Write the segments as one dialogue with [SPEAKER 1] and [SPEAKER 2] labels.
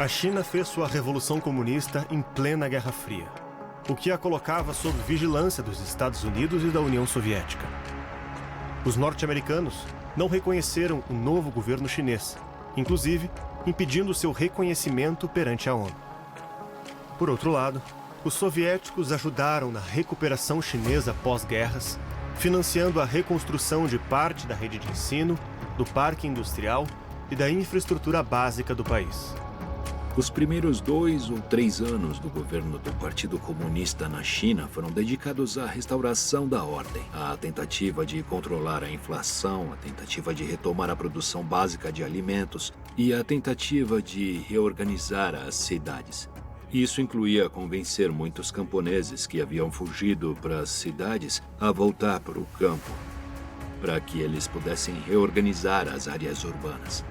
[SPEAKER 1] A China fez sua revolução comunista em plena Guerra Fria, o que a colocava sob vigilância dos Estados Unidos e da União Soviética. Os norte-americanos não reconheceram o novo governo chinês, inclusive impedindo seu reconhecimento perante a ONU. Por outro lado, os soviéticos ajudaram na recuperação chinesa pós-guerras, financiando a reconstrução de parte da rede de ensino, do parque industrial e da infraestrutura básica do país.
[SPEAKER 2] Os primeiros 2 ou 3 anos do governo do Partido Comunista na China foram dedicados à restauração da ordem, à tentativa de controlar a inflação, à tentativa de retomar a produção básica de alimentos e à tentativa de reorganizar as cidades. Isso incluía convencer muitos camponeses que haviam fugido para as cidades a voltar para o campo, para que eles pudessem reorganizar as áreas urbanas.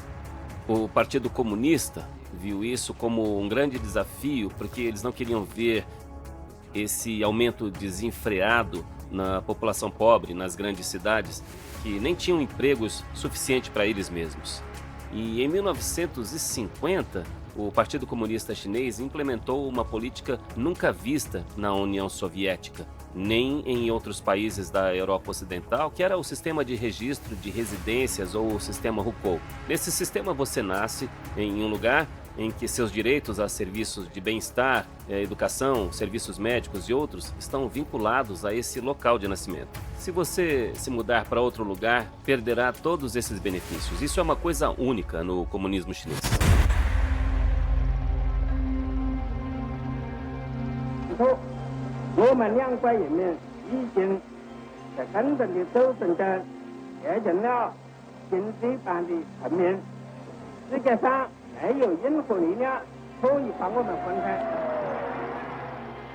[SPEAKER 3] O Partido Comunista viu isso como um grande desafio, porque eles não queriam ver esse aumento desenfreado na população pobre, nas grandes cidades, que nem tinham empregos suficientes para eles mesmos. E em 1950, o Partido Comunista Chinês implementou uma política nunca vista na União Soviética, nem em outros países da Europa Ocidental, que era o sistema de registro de residências ou o sistema Hukou. Nesse sistema você nasce em um lugar em que seus direitos a serviços de bem-estar, educação, serviços médicos e outros estão vinculados a esse local de nascimento. Se você se mudar para outro lugar, perderá todos esses benefícios. Isso é uma coisa única no comunismo chinês.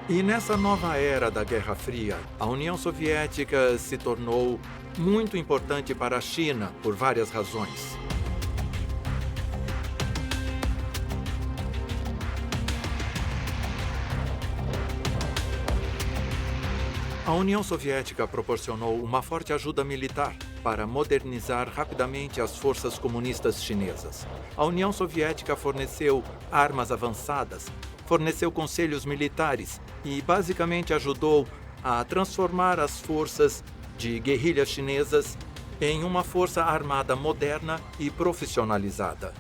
[SPEAKER 4] E nessa nova era da Guerra Fria, a União Soviética se tornou muito importante para a China por várias razões. A União Soviética proporcionou uma forte ajuda militar para modernizar rapidamente as forças comunistas chinesas. A União Soviética forneceu armas avançadas, forneceu conselhos militares e basicamente ajudou a transformar as forças de guerrilha chinesas em uma força armada moderna e profissionalizada.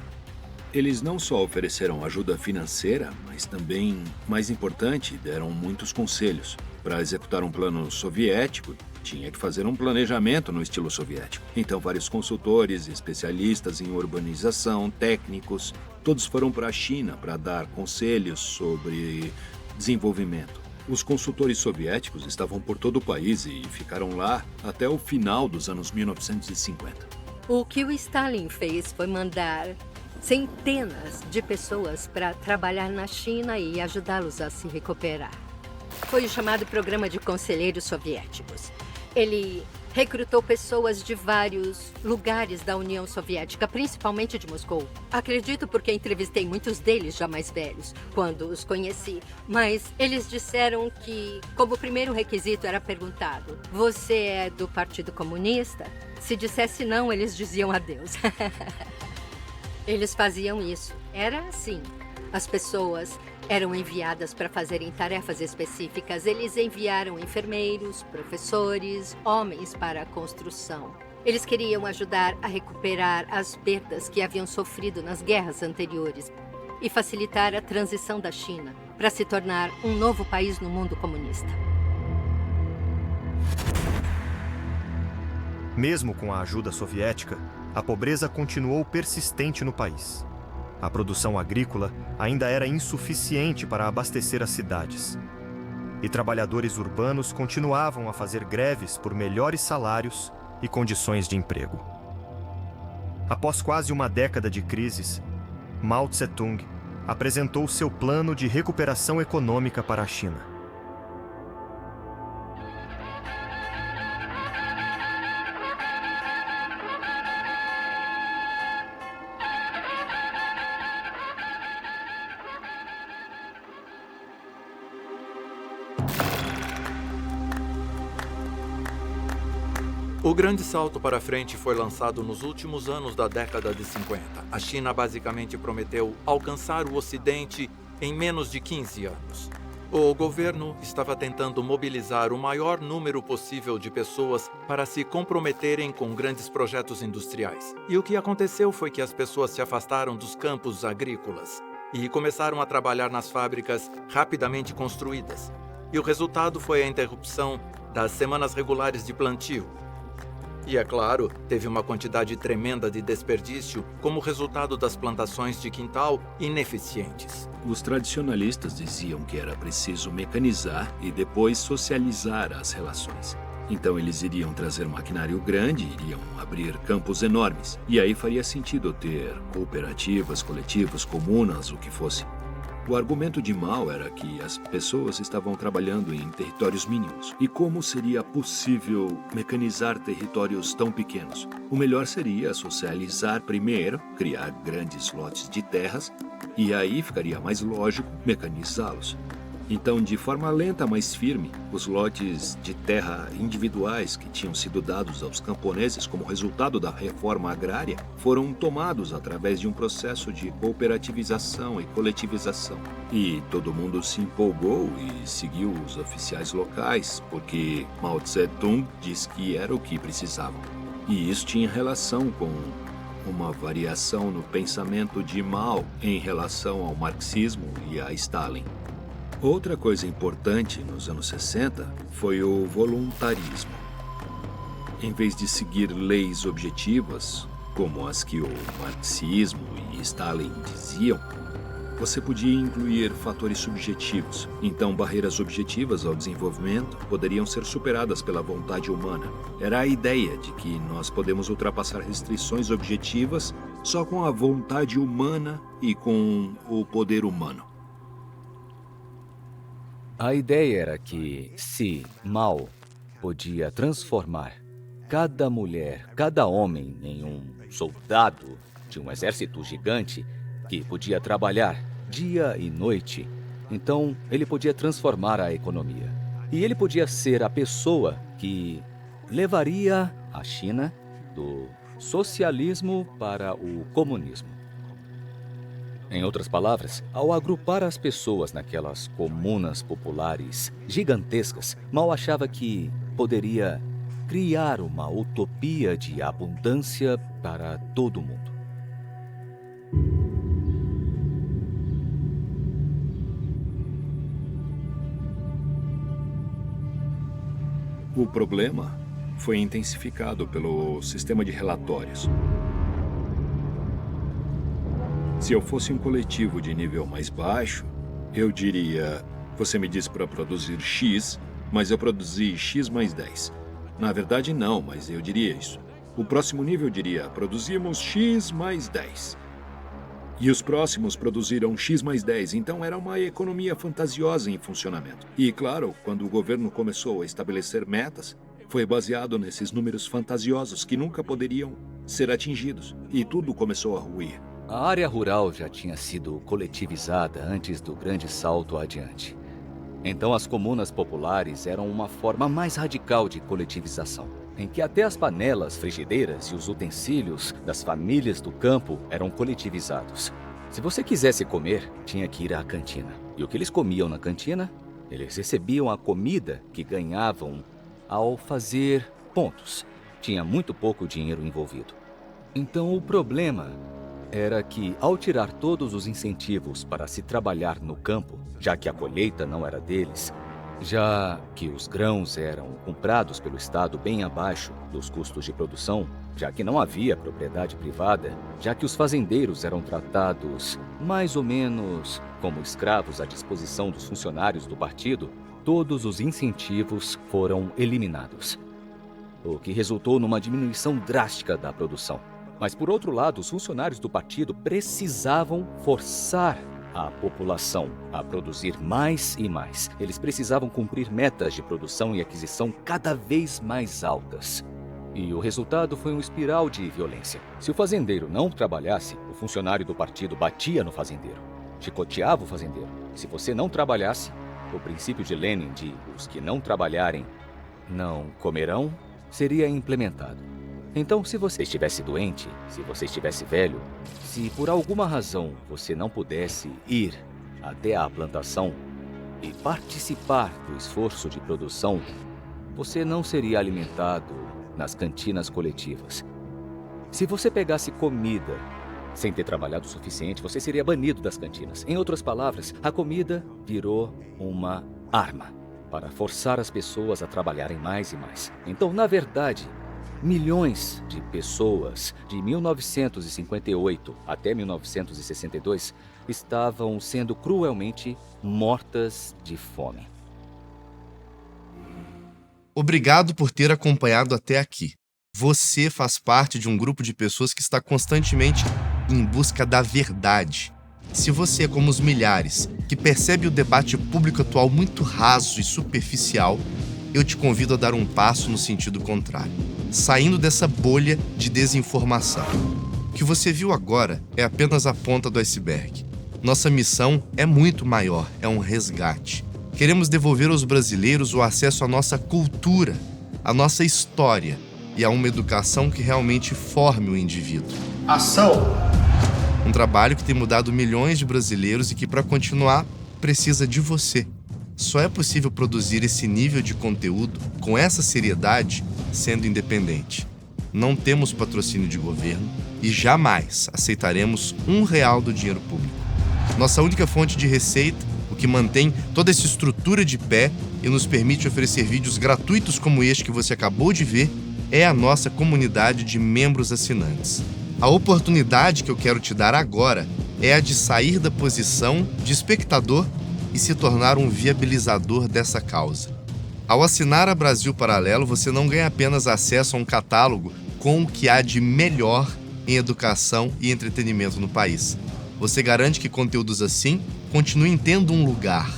[SPEAKER 2] Eles não só ofereceram ajuda financeira, mas também, mais importante, deram muitos conselhos. Para executar um plano soviético, tinha que fazer um planejamento no estilo soviético. Então, vários consultores, especialistas em urbanização, técnicos, todos foram para a China para dar conselhos sobre desenvolvimento. Os consultores soviéticos estavam por todo o país e ficaram lá até o final dos anos 1950.
[SPEAKER 5] O que o Stalin fez foi mandar centenas de pessoas para trabalhar na China e ajudá-los a se recuperar. Foi o chamado Programa de Conselheiros Soviéticos. Ele recrutou pessoas de vários lugares da União Soviética, principalmente de Moscou. Acredito porque entrevistei muitos deles já mais velhos, quando os conheci. Mas eles disseram que, como primeiro requisito, era perguntado: você é do Partido Comunista? Se dissesse não, eles diziam adeus. Eles faziam isso. Era assim. As pessoas eram enviadas para fazerem tarefas específicas. Eles enviaram enfermeiros, professores, homens para a construção. Eles queriam ajudar a recuperar as perdas que haviam sofrido nas guerras anteriores e facilitar a transição da China para se tornar um novo país no mundo comunista.
[SPEAKER 1] Mesmo com a ajuda soviética, a pobreza continuou persistente no país. A produção agrícola ainda era insuficiente para abastecer as cidades. E trabalhadores urbanos continuavam a fazer greves por melhores salários e condições de emprego. Após quase uma década de crises, Mao Tse-tung apresentou seu plano de recuperação econômica para a China.
[SPEAKER 4] O grande salto para frente foi lançado nos últimos anos da década de 50. A China basicamente prometeu alcançar o Ocidente em menos de 15 anos. O governo estava tentando mobilizar o maior número possível de pessoas para se comprometerem com grandes projetos industriais. E o que aconteceu foi que as pessoas se afastaram dos campos agrícolas e começaram a trabalhar nas fábricas rapidamente construídas. E o resultado foi a interrupção das semanas regulares de plantio. E, é claro, teve uma quantidade tremenda de desperdício como resultado das plantações de quintal ineficientes.
[SPEAKER 2] Os tradicionalistas diziam que era preciso mecanizar e depois socializar as relações. Então eles iriam trazer maquinário grande, iriam abrir campos enormes. E aí faria sentido ter cooperativas, coletivos, comunas, o que fosse. O argumento de Mao era que as pessoas estavam trabalhando em territórios mínimos. E como seria possível mecanizar territórios tão pequenos? O melhor seria socializar primeiro, criar grandes lotes de terras, e aí ficaria mais lógico mecanizá-los. Então, de forma lenta, mas firme, os lotes de terra individuais que tinham sido dados aos camponeses como resultado da reforma agrária foram tomados através de um processo de cooperativização e coletivização. E todo mundo se empolgou e seguiu os oficiais locais, porque Mao Tse-tung disse que era o que precisavam. E isso tinha relação com uma variação no pensamento de Mao em relação ao marxismo e a Stalin. Outra coisa importante nos anos 60 foi o voluntarismo. Em vez de seguir leis objetivas, como as que o marxismo e Stalin diziam, você podia incluir fatores subjetivos. Então, barreiras objetivas ao desenvolvimento poderiam ser superadas pela vontade humana. Era a ideia de que nós podemos ultrapassar restrições objetivas só com a vontade humana e com o poder humano.
[SPEAKER 6] A ideia era que, se Mao podia transformar cada mulher, cada homem em um soldado de um exército gigante que podia trabalhar dia e noite, então ele podia transformar a economia. E ele podia ser a pessoa que levaria a China do socialismo para o comunismo. Em outras palavras, ao agrupar as pessoas naquelas comunas populares gigantescas, Mao achava que poderia criar uma utopia de abundância para todo mundo.
[SPEAKER 2] O problema foi intensificado pelo sistema de relatórios. Se eu fosse um coletivo de nível mais baixo, eu diria, você me disse para produzir X, mas eu produzi X mais 10. Na verdade, não, mas eu diria isso. O próximo nível diria, produzimos X mais 10. E os próximos produziram X mais 10, então era uma economia fantasiosa em funcionamento. E, claro, quando o governo começou a estabelecer metas, foi baseado nesses números fantasiosos que nunca poderiam ser atingidos. E tudo começou a ruir.
[SPEAKER 6] A área rural já tinha sido coletivizada antes do grande salto adiante. Então as comunas populares eram uma forma mais radical de coletivização, em que até as panelas, frigideiras e os utensílios das famílias do campo eram coletivizados. Se você quisesse comer, tinha que ir à cantina. E o que eles comiam na cantina? Eles recebiam a comida que ganhavam ao fazer pontos. Tinha muito pouco dinheiro envolvido. Então o problema era que, ao tirar todos os incentivos para se trabalhar no campo, já que a colheita não era deles, já que os grãos eram comprados pelo Estado bem abaixo dos custos de produção, já que não havia propriedade privada, já que os fazendeiros eram tratados mais ou menos como escravos à disposição dos funcionários do partido, todos os incentivos foram eliminados, o que resultou numa diminuição drástica da produção. Mas, por outro lado, os funcionários do partido precisavam forçar a população a produzir mais e mais. Eles precisavam cumprir metas de produção e aquisição cada vez mais altas. E o resultado foi uma espiral de violência. Se o fazendeiro não trabalhasse, o funcionário do partido batia no fazendeiro, chicoteava o fazendeiro. Se você não trabalhasse, o princípio de Lenin de os que não trabalharem não comerão, seria implementado. Então, se você estivesse doente, se você estivesse velho, se por alguma razão você não pudesse ir até a plantação e participar do esforço de produção, você não seria alimentado nas cantinas coletivas. Se você pegasse comida sem ter trabalhado o suficiente, você seria banido das cantinas. Em outras palavras, a comida virou uma arma para forçar as pessoas a trabalharem mais e mais. Então, na verdade, milhões de pessoas de 1958 até 1962 estavam sendo cruelmente mortas de fome.
[SPEAKER 7] Obrigado por ter acompanhado até aqui. Você faz parte de um grupo de pessoas que está constantemente em busca da verdade. Se você é como os milhares que percebe o debate público atual muito raso e superficial, eu te convido a dar um passo no sentido contrário, saindo dessa bolha de desinformação. O que você viu agora é apenas a ponta do iceberg. Nossa missão é muito maior, é um resgate. Queremos devolver aos brasileiros o acesso à nossa cultura, à nossa história e a uma educação que realmente forme o indivíduo.
[SPEAKER 1] Ação!
[SPEAKER 7] Um trabalho que tem mudado milhões de brasileiros e que, para continuar, precisa de você. Só é possível produzir esse nível de conteúdo com essa seriedade sendo independente. Não temos patrocínio de governo e jamais aceitaremos R$1 do dinheiro público. Nossa única fonte de receita, o que mantém toda essa estrutura de pé e nos permite oferecer vídeos gratuitos como este que você acabou de ver, é a nossa comunidade de membros assinantes. A oportunidade que eu quero te dar agora é a de sair da posição de espectador e se tornar um viabilizador dessa causa. Ao assinar a Brasil Paralelo, você não ganha apenas acesso a um catálogo com o que há de melhor em educação e entretenimento no país. Você garante que conteúdos assim continuem tendo um lugar,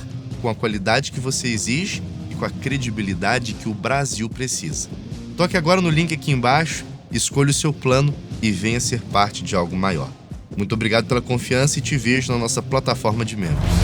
[SPEAKER 7] com a qualidade que você exige e com a credibilidade que o Brasil precisa. Toque agora no link aqui embaixo, escolha o seu plano e venha ser parte de algo maior. Muito obrigado pela confiança e te vejo na nossa plataforma de membros.